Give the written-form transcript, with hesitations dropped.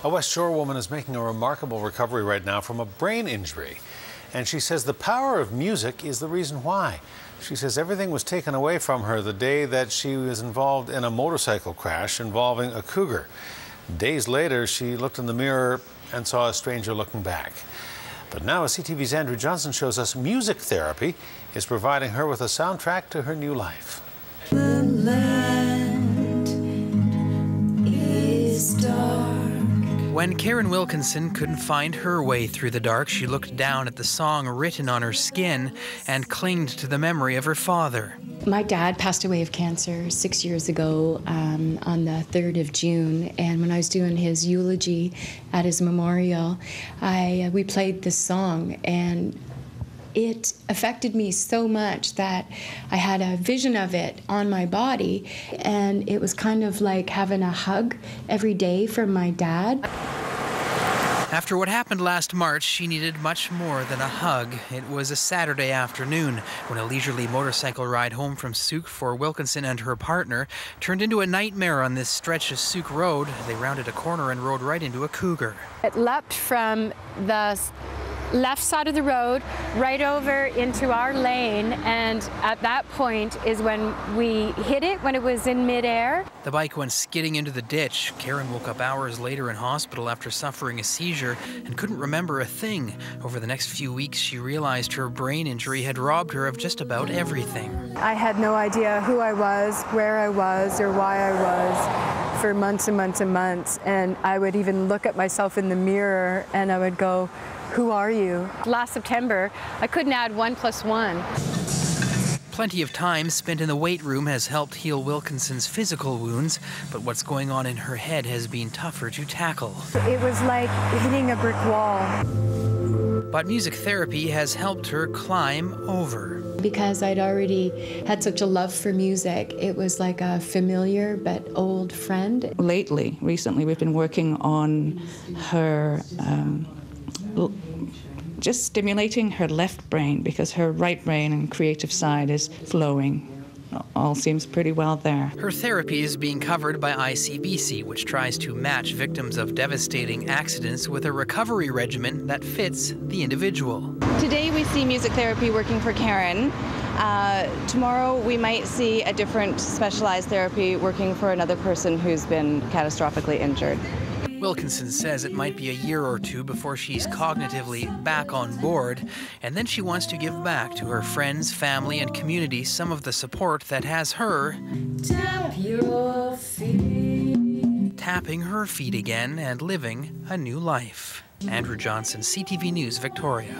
A West Shore woman is making a remarkable recovery right now from a brain injury. And she says the power of music is the reason why. She says everything was taken away from her the day that she was involved in a motorcycle crash involving a cougar. Days later, she looked in the mirror and saw a stranger looking back. But now, as CTV's Andrew Johnson shows us, music therapy is providing her with a soundtrack to her new life. The land is dark. When Karen Wilkinson couldn't find her way through the dark, she looked down at the song written on her skin and clinged to the memory of her father. My dad passed away of cancer 6 years ago on the 3rd of June, and when I was doing his eulogy at his memorial, we played this song, and it affected me so much that I had a vision of it on my body, and it was kind of like having a hug every day from my dad. After what happened last March, she needed much more than a hug. It was a Saturday afternoon when a leisurely motorcycle ride home from Sooke for Wilkinson and her partner turned into a nightmare on this stretch of Sooke Road. They rounded a corner and rode right into a cougar. It leapt from the left side of the road right over into our lane, and at that point is when we hit it, when it was in midair. The bike went skidding into the ditch. Karen woke up hours later in hospital after suffering a seizure and couldn't remember a thing. Over the next few weeks, she realized her brain injury had robbed her of just about everything. I had no idea who I was, where I was, or why I was for months and months and months, and I would even look at myself in the mirror and I would go, "Who are you?" Last September, I couldn't add 1 + 1. Plenty of time spent in the weight room has helped heal Wilkinson's physical wounds, but what's going on in her head has been tougher to tackle. It was like hitting a brick wall. But music therapy has helped her climb over. Because I'd already had such a love for music, it was like a familiar but old friend. Recently, we've been working on her just stimulating her left brain, because her right brain and creative side is flowing. All seems pretty well there. Her therapy is being covered by ICBC, which tries to match victims of devastating accidents with a recovery regimen that fits the individual. Today we see music therapy working for Karen. Tomorrow we might see a different specialized therapy working for another person who's been catastrophically injured. Wilkinson says it might be a year or two before she's cognitively back on board, and then she wants to give back to her friends, family, and community some of the support that has her tapping her feet again and living a new life. Andrew Johnson, CTV News, Victoria.